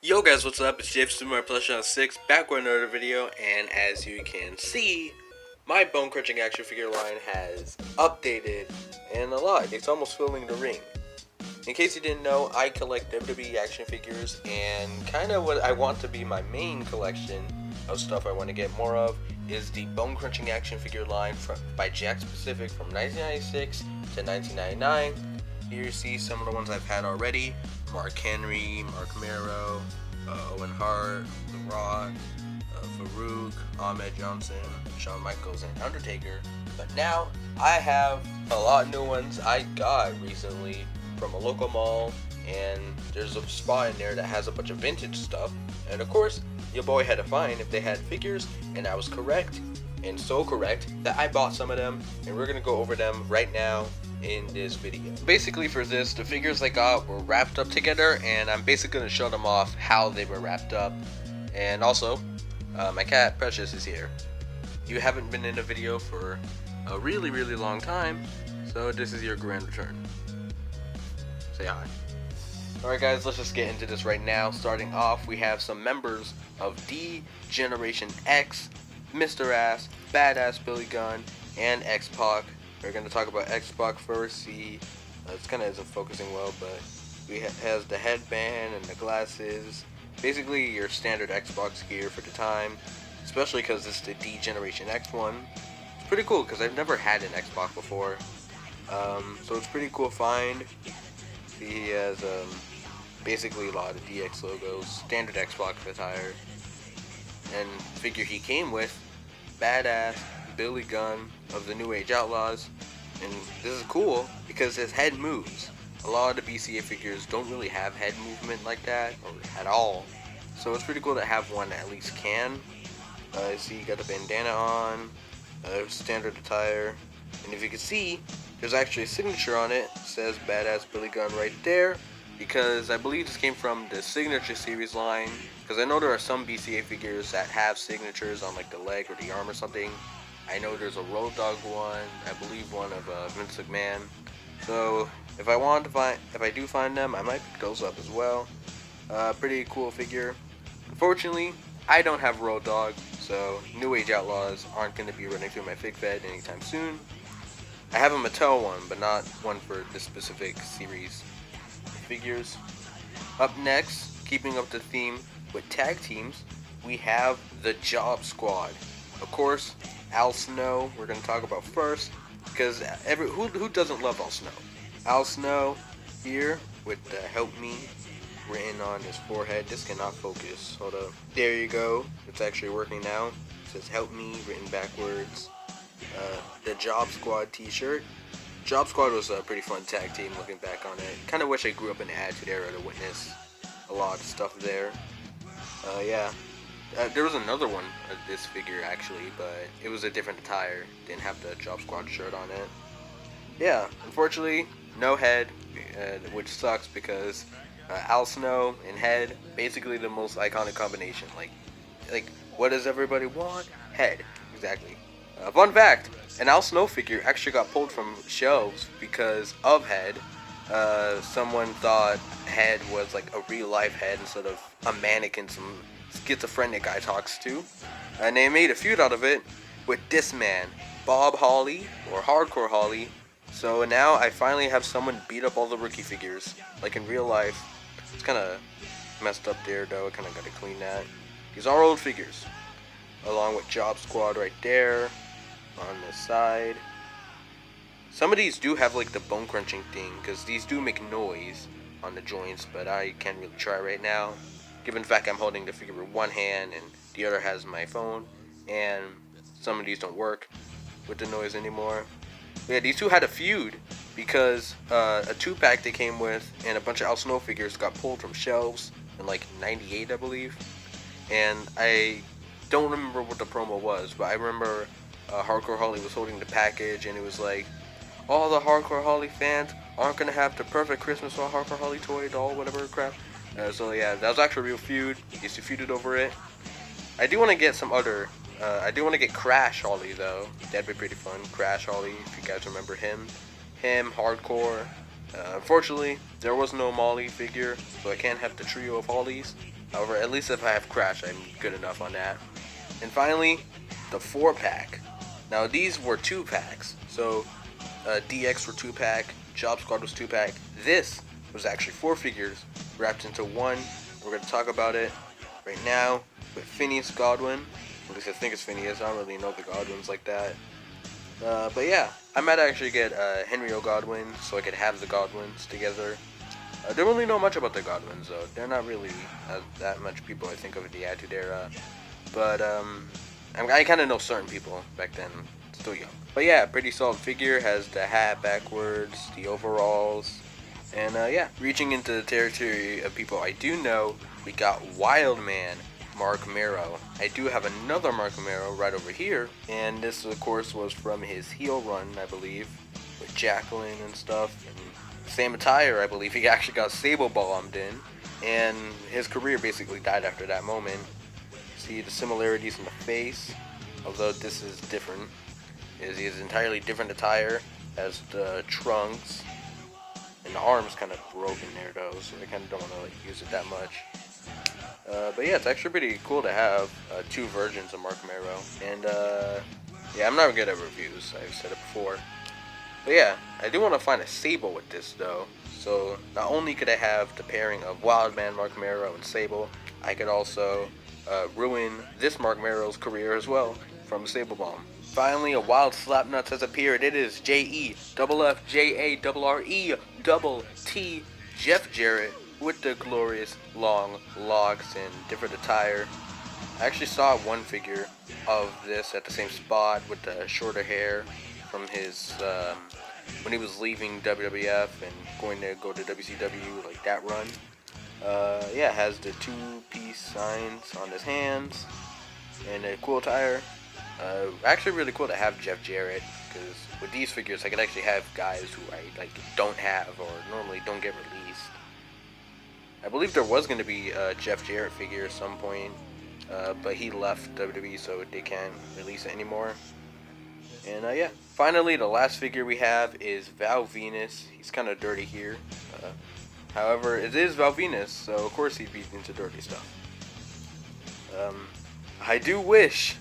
Yo guys, what's up? It's Jay from Plush 6 back with another video, and as you can see, my bone crunching action figure line has updated and a lot. It's almost filling the ring. In case you didn't know, I collect WWE action figures, and kind of what I want to be my main collection of stuff I want to get more of is the bone crunching action figure line by Jakks Pacific from 1996 to 1999. Here you see some of the ones I've had already: Mark Henry, Mark Mero, Owen Hart, The Rock, Farouk, Ahmed Johnson, Shawn Michaels, and Undertaker. But now I have a lot of new ones I got recently from a local mall, and there's a spot in there that has a bunch of vintage stuff. And of course, your boy had to find if they had figures, and I was correct, and so correct that I bought some of them, and we're gonna go over them right now in this video. Basically for this, the figures I got were wrapped up together, and I'm basically going to show them off how they were wrapped up. And also, my cat Precious is here. You haven't been in a video for a really long time, so this is your grand return. Say hi. Alright guys, let's just get into this right now. Starting off, we have some members of D Generation X, Mr. Ass, Badass Billy Gunn, and X-Pac. We're going to talk about X-Pac first. See, it's kind of isn't focusing well, but we has the headband and the glasses. Basically your standard X-Pac gear for the time, especially because it's the D Generation X one. It's pretty cool because I've never had an X-Pac before, so it's pretty cool find. See, he has basically a lot of DX logos, standard X-Pac attire, and figure he came with, badass Billy Gunn of the New Age Outlaws. And this is cool because his head moves. A lot of the BCA figures don't really have head movement like that, or at all, so it's pretty cool to have one that at least can. See, you got the bandana on, standard attire, and if you can see, there's actually a signature on it. It says Badass Billy Gunn right there, because I believe this came from the Signature Series line, because I know there are some BCA figures that have signatures on like the leg or the arm or something. I know there's a Road Dogg one, I believe one of Vince McMahon. So if I do find them, I might pick those up as well. Pretty cool figure. Unfortunately, I don't have Road Dogg, so New Age Outlaws aren't going to be running through my fig fed anytime soon. I have a Mattel one, but not one for this specific series of figures. Up next, keeping up the theme with tag teams, we have the Job Squad. Of course, Al Snow we're going to talk about first, because who doesn't love Al Snow? Al Snow here with the Help Me written on his forehead. This cannot focus. Hold up. There you go. It's actually working now. It says Help Me written backwards. The Job Squad t-shirt. Job Squad was a pretty fun tag team looking back on it. Kind of wish I grew up in the Attitude Era to witness a lot of stuff there. Yeah. There was another one of this figure actually, but it was a different attire. Didn't have the Job Squad shirt on it. Yeah, unfortunately, no head, which sucks because Al Snow and head, basically the most iconic combination. Like what does everybody want? Head, exactly. Fun fact: an Al Snow figure actually got pulled from shelves because of head. Someone thought head was like a real life head instead of a mannequin some schizophrenic guy talks to, and they made a feud out of it with this man, Bob Holly, or Hardcore Holly. So now I finally have someone beat up all the rookie figures, like in real life. It's kind of messed up there though, I kind of got to clean that. These are old figures, along with Job Squad right there, on the side. Some of these do have like the bone crunching thing, because these do make noise on the joints, but I can't really try right now, given the fact I'm holding the figure with one hand and the other has my phone, and some of these don't work with the noise anymore. But yeah, these two had a feud because a 2-pack they came with and a bunch of Al Snow figures got pulled from shelves in like 98, I believe. And I don't remember what the promo was, but I remember Hardcore Holly was holding the package, and it was like, all the Hardcore Holly fans aren't going to have the perfect Christmas or Hardcore Holly toy, doll, whatever crap. So yeah, that was actually a real feud. Used to feuded over it. I do want to get some other. I do want to get Crash Holly though. That'd be pretty fun. Crash Holly, if you guys remember him. Hardcore. Unfortunately, there was no Molly figure, so I can't have the trio of Hollies. However, at least if I have Crash, I'm good enough on that. And finally, the 4-pack. Now these were 2-packs. So DX were 2-pack, Job Squad was 2-pack. This was actually 4 figures wrapped into one. We're going to talk about it right now with Phineas Godwin. At least I think it's Phineas. I don't really know the Godwins like that. But yeah, I might actually get Henry O. Godwin so I could have the Godwins together. I don't really know much about the Godwins though. They're not really that much people I think of in the Attitude Era. But I kind of know certain people back then. Still young. But yeah, pretty solid figure. Has the hat backwards, the overalls. And yeah, reaching into the territory of people I do know, we got Wildman Mark Marrow. I do have another Mark Marrow right over here, and this of course was from his heel run, I believe, with Jacqueline and stuff, and same attire. I believe he actually got sable bombed in, and his career basically died after that moment. See the similarities in the face, although this is different. He has entirely different attire, has the trunks, and the arm's kind of broken there though, so I kind of don't want to like use it that much. But yeah, it's actually pretty cool to have 2 versions of Mark Marrow. And yeah, I'm not good at reviews, I've said it before. But yeah, I do want to find a Sable with this though. So not only could I have the pairing of Wildman Mark Marrow and Sable, I could also ruin this Mark Marrow's career as well from Sable Bomb. Finally, a wild Slapnuts has appeared. It is JEFFJARRE Jeff Jarrett with the glorious long locks and different attire. I actually saw one figure of this at the same spot with the shorter hair from his when he was leaving WWF and going to go to WCW, like that run. Yeah, has the 2-piece signs on his hands and a cool attire. Actually really cool to have Jeff Jarrett, because with these figures I could actually have guys who I like don't have or normally don't get released. I believe there was going to be a Jeff Jarrett figure at some point, but he left WWE, so they can't release it anymore. And yeah, finally the last figure we have is Val Venus. He's kind of dirty here. However, it is Val Venus, so of course he'd be into dirty stuff. I do wish,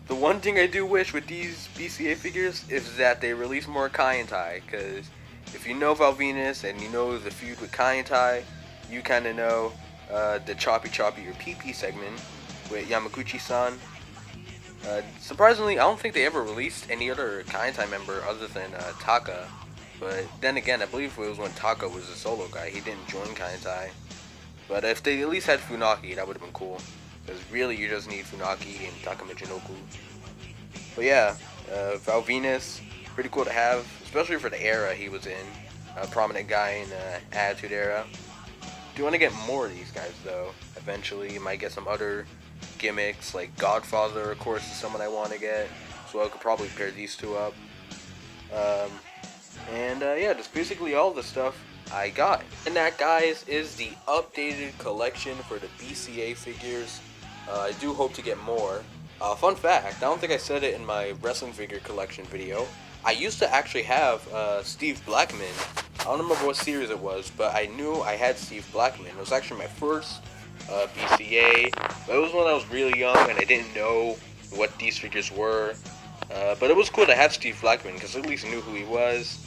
the one thing I do wish with these BCA figures is that they release more Kai and Tai, because if you know Val Venus and you know the feud with Kai and Tai, you kind of know the Choppy Choppy or PP segment with Yamaguchi-san. Surprisingly, I don't think they ever released any other Kai and Tai member other than Taka. But then again, I believe it was when Taka was a solo guy. He didn't join Kai and Tai. But if they at least had Funaki, that would have been cool. Because really, you just need Funaki and Taka Michinoku. But yeah, Val Venus, pretty cool to have, especially for the era he was in. A prominent guy in the Attitude Era. Do want to get more of these guys though. Eventually, you might get some other gimmicks, like Godfather, of course, is someone I want to get. So I could probably pair these two up. Yeah, that's basically all the stuff I got. And that, guys, is the updated collection for the BCA figures. I do hope to get more. Fun fact, I don't think I said it in my wrestling figure collection video. I used to actually have Steve Blackman. I don't remember what series it was, but I knew I had Steve Blackman. It was actually my first BCA, but it was when I was really young and I didn't know what these figures were. But it was cool to have Steve Blackman because I at least knew who he was.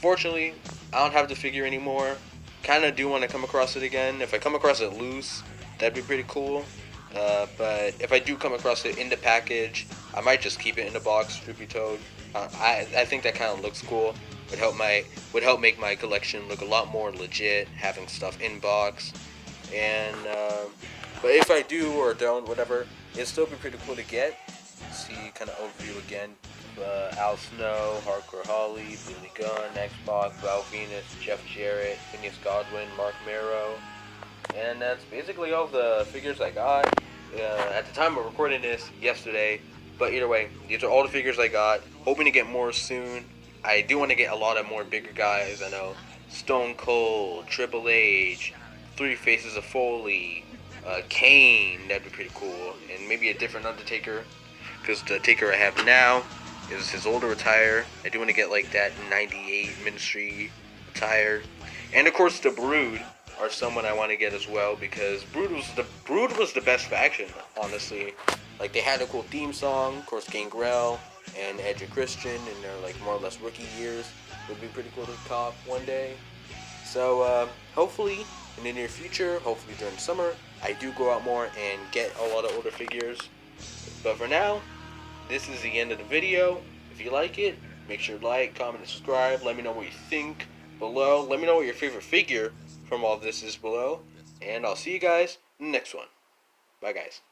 Fortunately, I don't have the figure anymore. Kind of do want to come across it again. If I come across it loose, that'd be pretty cool. But if I do come across it in the package, I might just keep it in the box, droopy-toed. I think that kind of looks cool. Would help make my collection look a lot more legit, having stuff in box. And but if I do or don't, whatever, it'd still be pretty cool to get. See kind of overview again. Al Snow, Hardcore Holly, Billy Gunn, Xbox, Val Venus, Jeff Jarrett, Phineas Godwin, Mark Marrow. And that's basically all the figures I got. At the time of recording this, yesterday. But either way, these are all the figures I got. Hoping to get more soon. I do want to get a lot of more bigger guys. I know Stone Cold, Triple H, Three Faces of Foley, Kane. That'd be pretty cool. And maybe a different Undertaker, because the Taker I have now is his older attire. I do want to get like that '98 Ministry attire. And of course the Brood. are someone I want to get as well, because Brood was the best faction, honestly. Like, they had a cool theme song. Of course, Gangrel and Edge and Christian in their like more or less rookie years would be pretty cool to cop one day. So hopefully in the near future, hopefully during summer, I do go out more and get a lot of older figures. But for now, this is the end of the video. If you like it, make sure to like, comment, and subscribe. Let me know what you think below. Let me know what your favorite figure from all this is below. And I'll see you guys in the next one. Bye, guys.